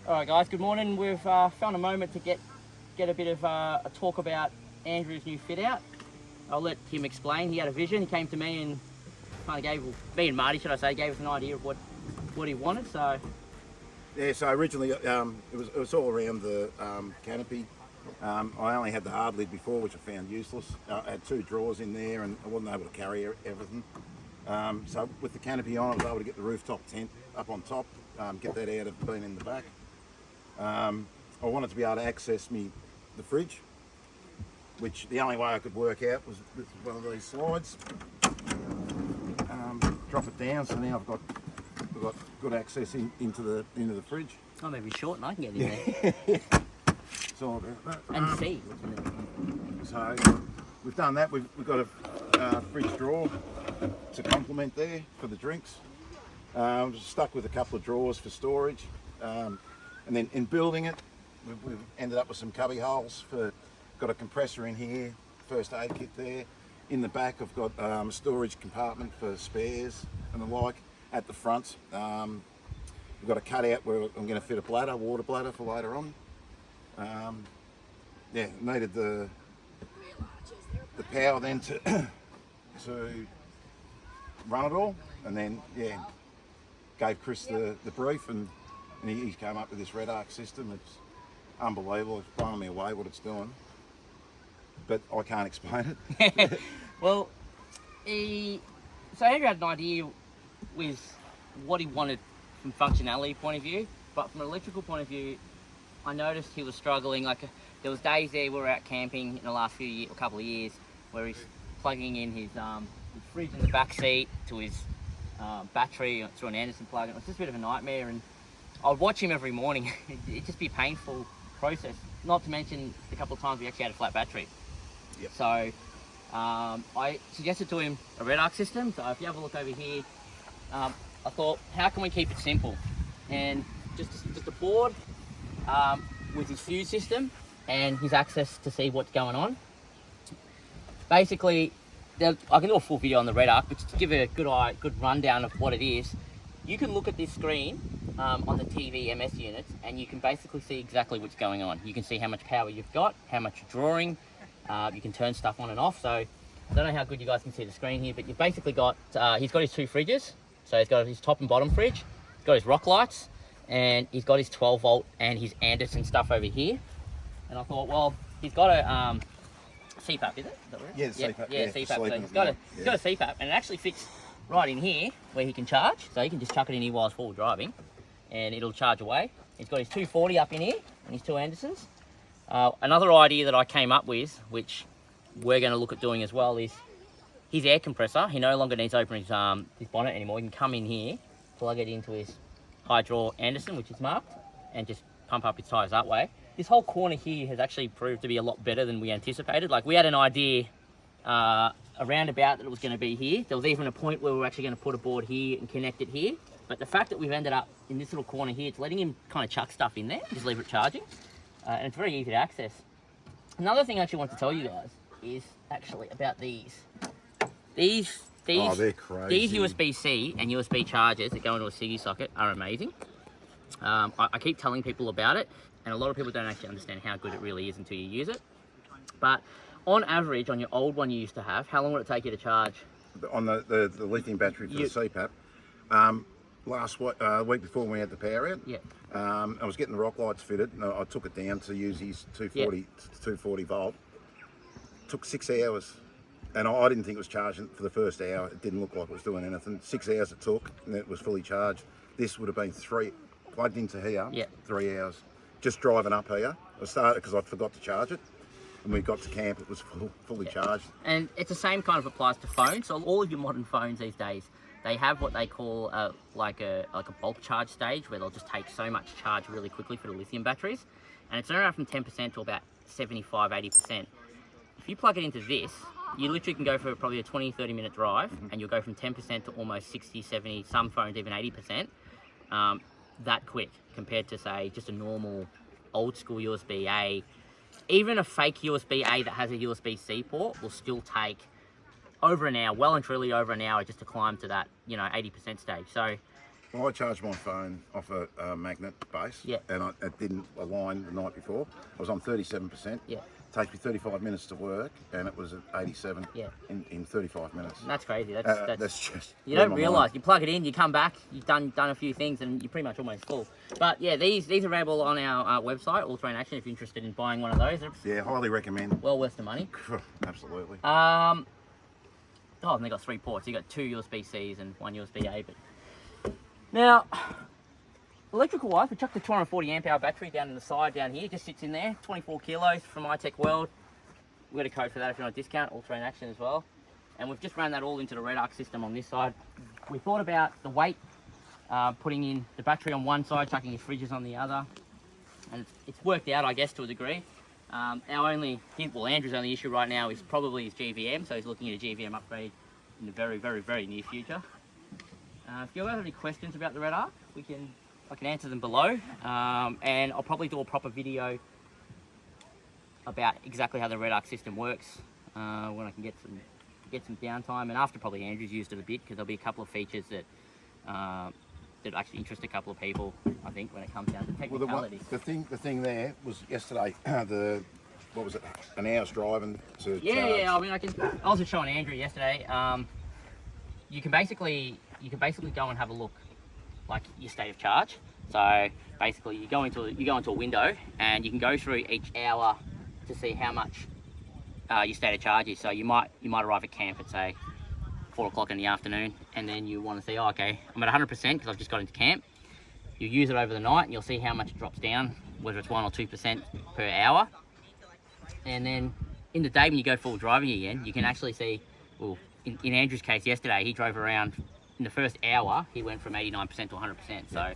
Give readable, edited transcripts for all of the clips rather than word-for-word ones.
Alright guys, good morning. We've found a moment to get a bit of a talk about Andrew's new fit out. I'll let him explain. He had a vision, he came to me and kind of gave, me and Marty should I say, gave us an idea of what he wanted. So yeah, so originally it was all around the canopy. I only had the hard lid before, which I found useless. I had 2 drawers in there and I wasn't able to carry everything. So with the canopy on, I was able to get the rooftop tent up on top, get that out of being in the back. I wanted to be able to access the fridge, which the only way I could work out was with one of these slides. Drop it down, so now we've got good access into the fridge. I'm maybe short and I can get in there. It's all about that. And see. So we've done that. We've got a fridge drawer to complement there for the drinks. I'm just stuck with a couple of drawers for storage. And then in building it, we've ended up with some cubby holes. Got a compressor in here, first aid kit there. In the back, I've got a storage compartment for spares and the like. At the front, we've got a cutout where I'm going to fit a water bladder for later on. Yeah, needed the power then to run it all, and then yeah, gave Chris the brief, and he came up with this Redarc system. It's unbelievable. It's blowing me away what it's doing, but I can't explain it. Well, so Andrew had an idea with what he wanted from functionality point of view, but from an electrical point of view, I noticed he was struggling. Like there was days there we were out camping in the last couple of years where he's plugging in his fridge in the back seat to his battery through an Anderson plug. It was just a bit of a nightmare, and I'd watch him every morning. It'd just be a painful process. Not to mention the couple of times we actually had a flat battery. Yep. So I suggested to him a Redarc system. So if you have a look over here, I thought, how can we keep it simple? And just a board with his fuse system and his access to see what's going on. Basically, I can do a full video on the Redarc, but just to give a good rundown of what it is, you can look at this screen on the TV MS units and you can basically see exactly what's going on. You can see how much power you've got, how much you're drawing, you can turn stuff on and off. So I don't know how good you guys can see the screen here, but you've basically got, he's got his 2 fridges. So he's got his top and bottom fridge, he's got his rock lights, and he's got his 12 volt and his Anderson stuff over here. And I thought, well, he's got a CPAP, is it? Is that right? Yeah, CPAP. Yeah, CPAP. So he's got a CPAP, and it actually fits right in here where he can charge. So he can just chuck it in here while he's forward driving, and it'll charge away. He's got his 240 up in here, and his 2 Andersons. Another idea that I came up with, which we're going to look at doing as well, is his air compressor. He no longer needs to open his bonnet anymore. He can come in here, plug it into his high draw Anderson, which is marked, and just pump up his tyres that way. This whole corner here has actually proved to be a lot better than we anticipated. Like we had an idea around about that it was going to be here. There was even a point where we were actually going to put a board here and connect it here. But the fact that we've ended up in this little corner here, it's letting him kind of chuck stuff in there, just leave it charging. And it's very easy to access. Another thing I actually want to tell you guys is actually about these. Oh, they're crazy. These USB-C and USB chargers that go into a CD socket are amazing. I keep telling people about it, and a lot of people don't actually understand how good it really is until you use it. But on average, on your old one you used to have, how long would it take you to charge? On the lithium battery for the CPAP, last week before we had the power out, yeah. I was getting the rock lights fitted, and I took it down to use his 240 volt. It took 6 hours. And I didn't think it was charging for the first hour. It didn't look like it was doing anything. 6 hours it took, and it was fully charged. This would have been 3, plugged into here, 3 hours. Just driving up here. I started because I forgot to charge it. And we got to camp, it was fully charged. And it's the same kind of applies to phones. So all of your modern phones these days, they have what they call like a bulk charge stage, where they'll just take so much charge really quickly for the lithium batteries. And it's around from 10% to about 75, 80%. If you plug it into this, you literally can go for probably a 20-30 minute drive, and you'll go from 10% to almost 60, 70, some phones even 80%, that quick, compared to say just a normal old school USB-A. Even a fake USB-A that has a USB-C port will still take over an hour, well and truly over an hour, just to climb to that, 80% stage. So Well, I charged my phone off a magnet base, Yeah. and it didn't align the night before. I was on 37%. Yeah. Takes me 35 minutes to work, and it was at 87 Yeah. in 35 minutes. That's crazy. That's just... You don't realise. You plug it in, you come back, you've done a few things, and you're pretty much almost full. But yeah, these are available on our website, All Terrain Action, if you're interested in buying one of those. It's Yeah, highly recommend. well worth the money. Absolutely. Oh, and they got 3 ports. You got 2 USB-Cs and 1 USB-A. But now, electrical wise, we chucked a 240 amp hour battery down in the side down here. It just sits in there, 24 kilos from iTech World. We've got a code for that if you want a discount, All Terrain Action as well. And we've just ran that all into the Redarc system on this side. We thought about the weight, putting in the battery on one side, chucking his fridges on the other. And it's worked out, I guess, to a degree. Our only, well, Andrew's only issue right now is probably his GVM, so he's looking at a GVM upgrade in the very, very, very near future. If you have any questions about the Redarc, I can answer them below, and I'll probably do a proper video about exactly how the Redarc system works when I can get some downtime, and after probably Andrew's used it a bit, because there'll be a couple of features that that actually interest a couple of people, I think, when it comes down to technicality. Well, the thing there was yesterday. What was it? An hour's driving to. Yeah, yeah. I mean, I was just showing Andrew yesterday. You can basically go and have a look, like your state of charge. So basically, you go into a window and you can go through each hour to see how much your state of charge is. So you might arrive at camp at say 4 o'clock in the afternoon, and then you want to see, oh, okay, I'm at 100% because I've just got into camp. You use it over the night and you'll see how much it drops down, whether it's 1 or 2% per hour. And then in the day when you go full driving again, you can actually see, well, in Andrew's case yesterday, he drove around, in the first hour, he went from 89% to 100%. So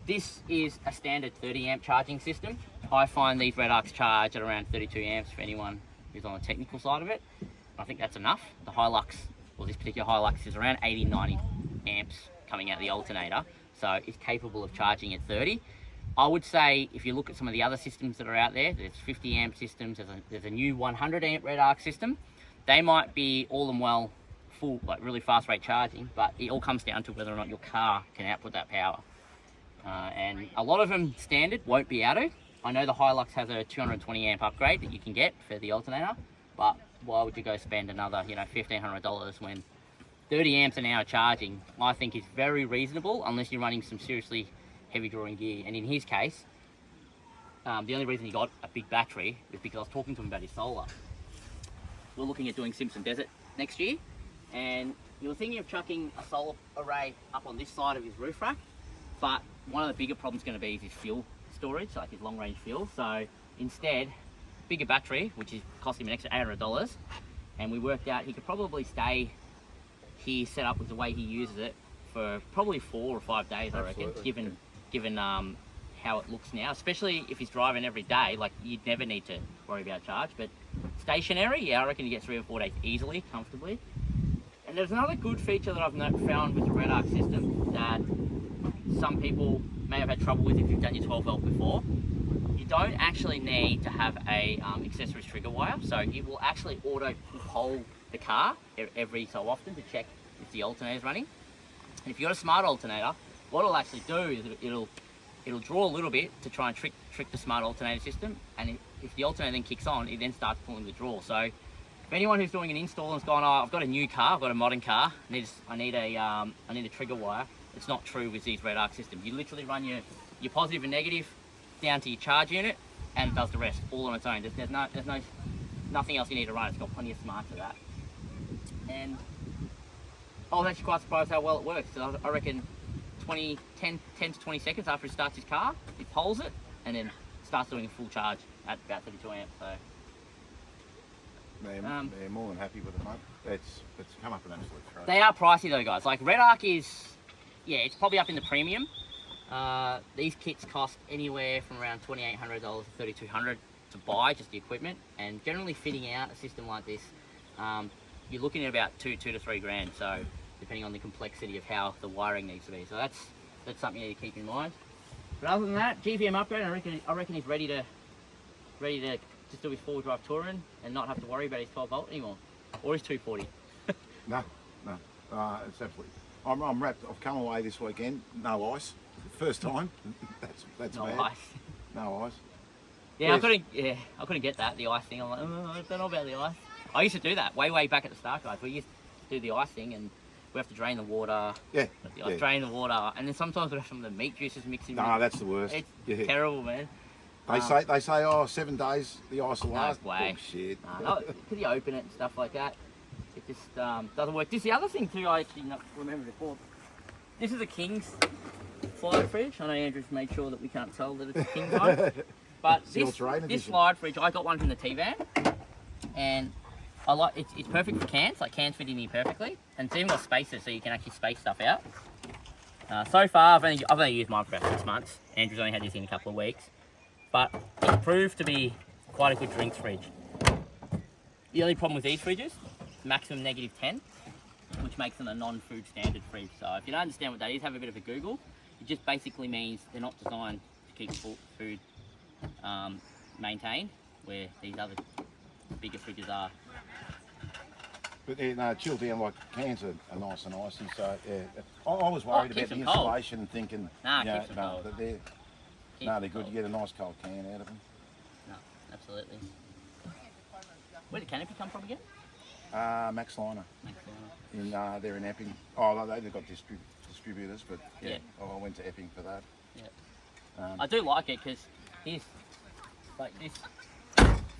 this is a standard 30 amp charging system. I find these Redarcs charge at around 32 amps for anyone who's on the technical side of it. I think that's enough. The Hilux, well, this particular Hilux is around 80, 90 amps coming out the alternator. So it's capable of charging at 30. I would say if you look at some of the other systems that are out there, there's 50 amp systems, there's a new 100 amp Redarc system. They might be all and well full, like really fast rate charging, but it all comes down to whether or not your car can output that power. And a lot of them standard won't be able to. I know the Hilux has a 220 amp upgrade that you can get for the alternator, but why would you go spend another, $1,500 when 30 amps an hour charging, I think, is very reasonable unless you're running some seriously heavy drawing gear. And in his case, the only reason he got a big battery is because I was talking to him about his solar. We're looking at doing Simpson Desert next year, and you were thinking of chucking a solar array up on this side of his roof rack, but one of the bigger problems is going to be his fuel storage, like his long range fuel. So instead, bigger battery, which is costing him an extra $800, and we worked out he could probably stay here set up with the way he uses it for probably 4 or 5 days, I reckon, given how it looks now, especially if he's driving every day. Like, you'd never need to worry about charge, but stationary, yeah, I reckon you get 3 or 4 days easily, comfortably. And there's another good feature that I've found with the Redarc system that some people may have had trouble with if you've done your 12 volt before. You don't actually need to have a accessories trigger wire, so it will actually auto pull the car every so often to check if the alternator is running. And if you've got a smart alternator, what it'll actually do is it'll draw a little bit to try and trick the smart alternator system, and if the alternator then kicks on, it then starts pulling the draw. So if anyone who's doing an install and has gone, oh, I've got a new car, I've got a modern car, I need a trigger wire, it's not true with these Redarc systems. You literally run your positive and negative down to your charge unit, and it does the rest all on its own. There's nothing else you need to run. It's got plenty of smarts for that. And I was actually quite surprised how well it works. So I reckon 10 to 20 seconds after he starts his car, it pulls it and then starts doing a full charge at about 32 amps. So they're more than happy with it, mate. It's come up an absolute throw. They are pricey though, guys. Like, Redarc is, yeah, it's probably up in the premium. These kits cost anywhere from around $2,800 to $3,200 to buy, just the equipment. And generally fitting out a system like this, you're looking at about $2,000 to $3,000. So depending on the complexity of how the wiring needs to be. So that's something you need to keep in mind. But other than that, GVM upgrade, I reckon he's ready to just do his 4-wheel-drive touring and not have to worry about his 12 volt anymore, or his 240. No, it's absolutely. I'm wrapped. I've come away this weekend. No ice. First time. That's No bad. ice. No ice. Yeah, I couldn't get that, the ice thing. I'm like, oh, I don't know about the ice. I used to do that way back at the start, guys. We used to do the ice thing, and we have to drain the water. Yeah. Drain the water, and then sometimes we have some of the meat juices mixed in. No, that's the worst. It's terrible, man. They say, oh, 7 days the ice will last. No way. Bullshit. No, because you open it and stuff like that, it just doesn't work. This is the other thing too. I actually not remember before. This is a King's slide fridge. I know Andrew's made sure that we can't tell that it's a King's one. But this slide fridge, I got one from the T-Van, and I like it's perfect for cans. Like cans fit in here perfectly, and it's even got spaces so you can actually space stuff out. So far, I've only used mine for about 6 months. Andrew's only had this in a couple of weeks, but it proved to be quite a good drinks fridge. The only problem with these fridges, maximum -10, which makes them a non-food standard fridge. So if you don't understand what that is, have a bit of a Google. It just basically means they're not designed to keep food maintained, where these other bigger fridges are. But no, chilled down, like cans are nice and icy, so yeah. I was worried about the insulation, thinking, keeps them cold. But they're good. You get a nice cold can out of them. No, absolutely. Where did Canopy come from again? Max Liner. They're in Epping. Oh, they've got distributors, but yeah. I went to Epping for that. Yeah. I do like it because here's like this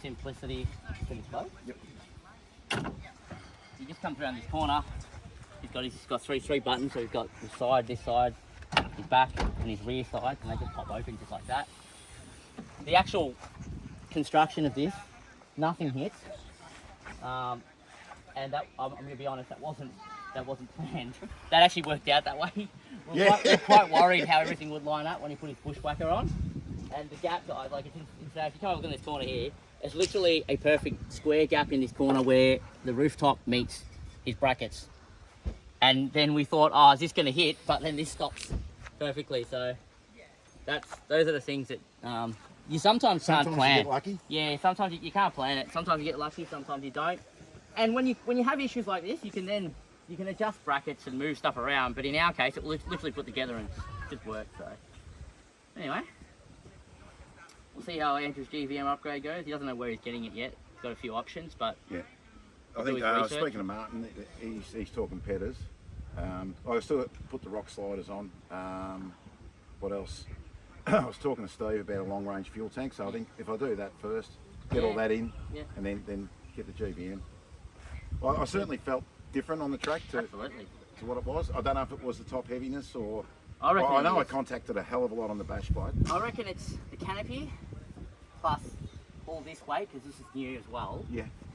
simplicity to this boat. Yep. He just comes around this corner. He's got three buttons. So he's got his side, this side, his back, and his rear side, and they just pop open just like that. The actual construction of this, nothing hits. And that, I'm going to be honest, that wasn't planned. That actually worked out that way. We're quite worried how everything would line up when he put his bushwhacker on. And the gap, guys, like if you come look in this corner here, it's literally a perfect square gap in this corner where the rooftop meets his brackets. And then we thought, oh, is this going to hit? But then this stops perfectly. So those are the things that you sometimes can't plan. You get lucky. Yeah, sometimes you can't plan it. Sometimes you get lucky, sometimes you don't. And when you have issues like this, you can adjust brackets and move stuff around. But in our case, it will literally put together and just work. So anyway, we'll see how Andrew's GVM upgrade goes. He doesn't know where he's getting it yet. He's got a few options, but yeah. I think speaking to Martin, he's talking petters. I still put the rock sliders on. What else? I was talking to Steve about a long range fuel tank. So I think if I do that first, get all that in, and then get the GVM. I certainly felt different on the track to what it was. I don't know if it was the top heaviness or... I know I contacted a hell of a lot on the bash plate. I reckon it's the canopy plus all this weight, because this is new as well.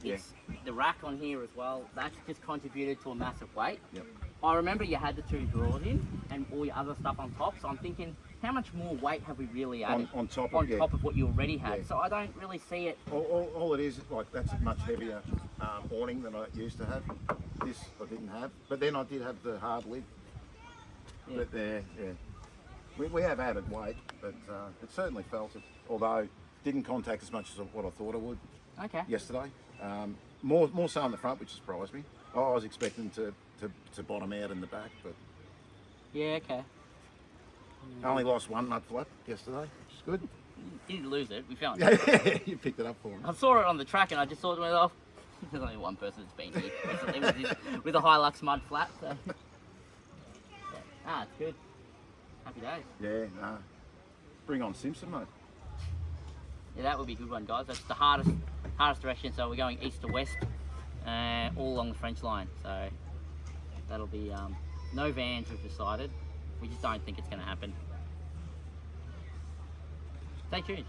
It's the rack on here as well. That's just contributed to a massive weight. Yep. I remember you had the 2 drawers in and all your other stuff on top, so I'm thinking, how much more weight have we really added on top of what you already had? Yeah. So I don't really see it. All it is, like, that's a much heavier awning than I used to have. This I didn't have, but then I did have the hard lid. Yeah. But we have added weight, but it certainly felt it, although didn't contact as much as what I thought I would. Okay. Yesterday, more so on the front, which surprised me. I was expecting to bottom out in the back, but yeah, okay. I only lost 1 mud flap yesterday, which is good. You didn't lose it. We found it. You picked it up for me. I saw it on the track and I just thought to myself, there's only one person that's been here with a Hilux mud flap. So. It's good. Happy days. Yeah, bring on Simpson, mate. Yeah, that would be a good one, guys. That's the hardest direction. So we're going east to west, all along the French line. So that'll be no vans. We've decided. We just don't think it's going to happen. Stay tuned.